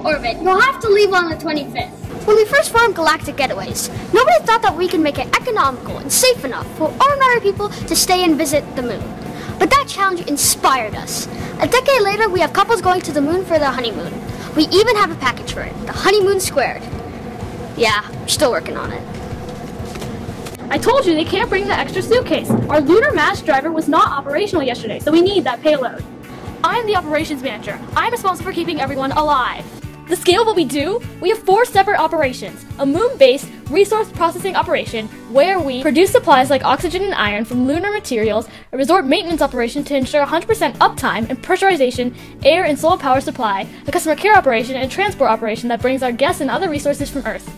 orbit, you'll have to leave on the 25th. When we first formed Galactic Getaways, nobody thought that we could make it economical and safe enough for ordinary people to stay and visit the moon. But that challenge inspired us. A decade later, we have couples going to the moon for their honeymoon. We even have a package for it, the Honeymoon Squared. Yeah, we're still working on it. I told you they can't bring the extra suitcase. Our lunar mass driver was not operational yesterday, so we need that payload. I'm the operations manager. I'm responsible for keeping everyone alive. The scale of what we do? We have 4 separate operations. A moon-based resource processing operation where we produce supplies like oxygen and iron from lunar materials, a resort maintenance operation to ensure 100% uptime and pressurization, air and solar power supply, a customer care operation, and a transport operation that brings our guests and other resources from Earth.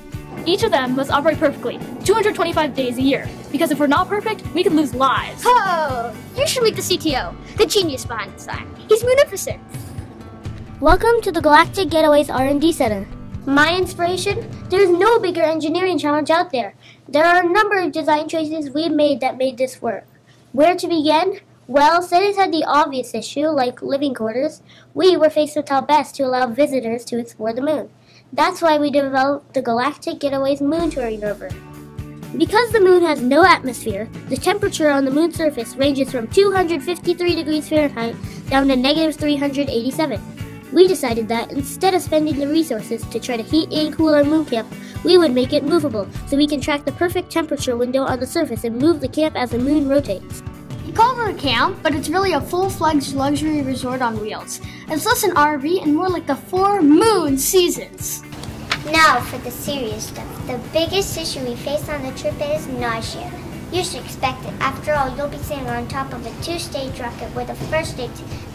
Each of them must operate perfectly, 225 days a year, because if we're not perfect, we could lose lives. Oh, you should meet the CTO, the genius behind the design. He's munificent. Welcome to the Galactic Getaways R&D Center. My inspiration? There's no bigger engineering challenge out there. There are a number of design choices we've made that made this work. Where to begin? Well, cities had the obvious issue, like living quarters. We were faced with how best to allow visitors to explore the moon. That's why we developed the Galactic Getaways Moon Touring Rover. Because the moon has no atmosphere, the temperature on the moon's surface ranges from 253 degrees Fahrenheit down to negative 387. We decided that instead of spending the resources to try to heat and cool our moon camp, we would make it movable so we can track the perfect temperature window on the surface and move the camp as the moon rotates. You call it a camp, but it's really a full-fledged luxury resort on wheels. It's less an RV and more like the 4 moon seasons. Now for the serious stuff. The biggest issue we face on the trip is nausea. You should expect it. After all, you'll be sitting on top of a 2-stage rocket with a first stage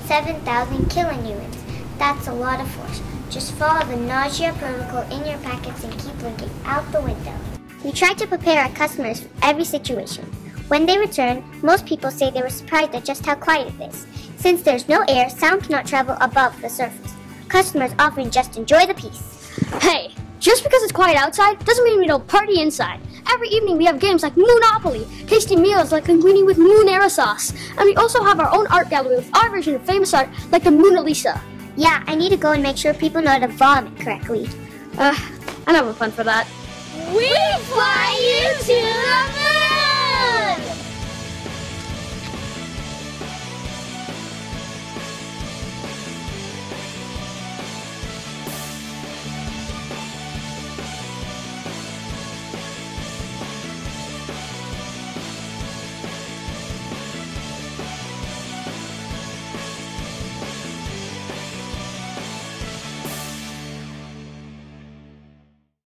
7,000 kilonewtons. That's a lot of force. Just follow the nausea protocol in your packets and keep looking out the window. We try to prepare our customers for every situation. When they return, most people say they were surprised at just how quiet it is. Since there's no air, sound cannot travel above the surface. Customers often just enjoy the peace. Hey, just because it's quiet outside doesn't mean we don't party inside. Every evening we have games like Moonopoly, tasty meals like linguine with Moonera sauce, and we also have our own art gallery with our version of famous art like the Mona Lisa. Yeah, I need to go and make sure people know how to vomit correctly. I'm having fun for that. We fly you to the moon!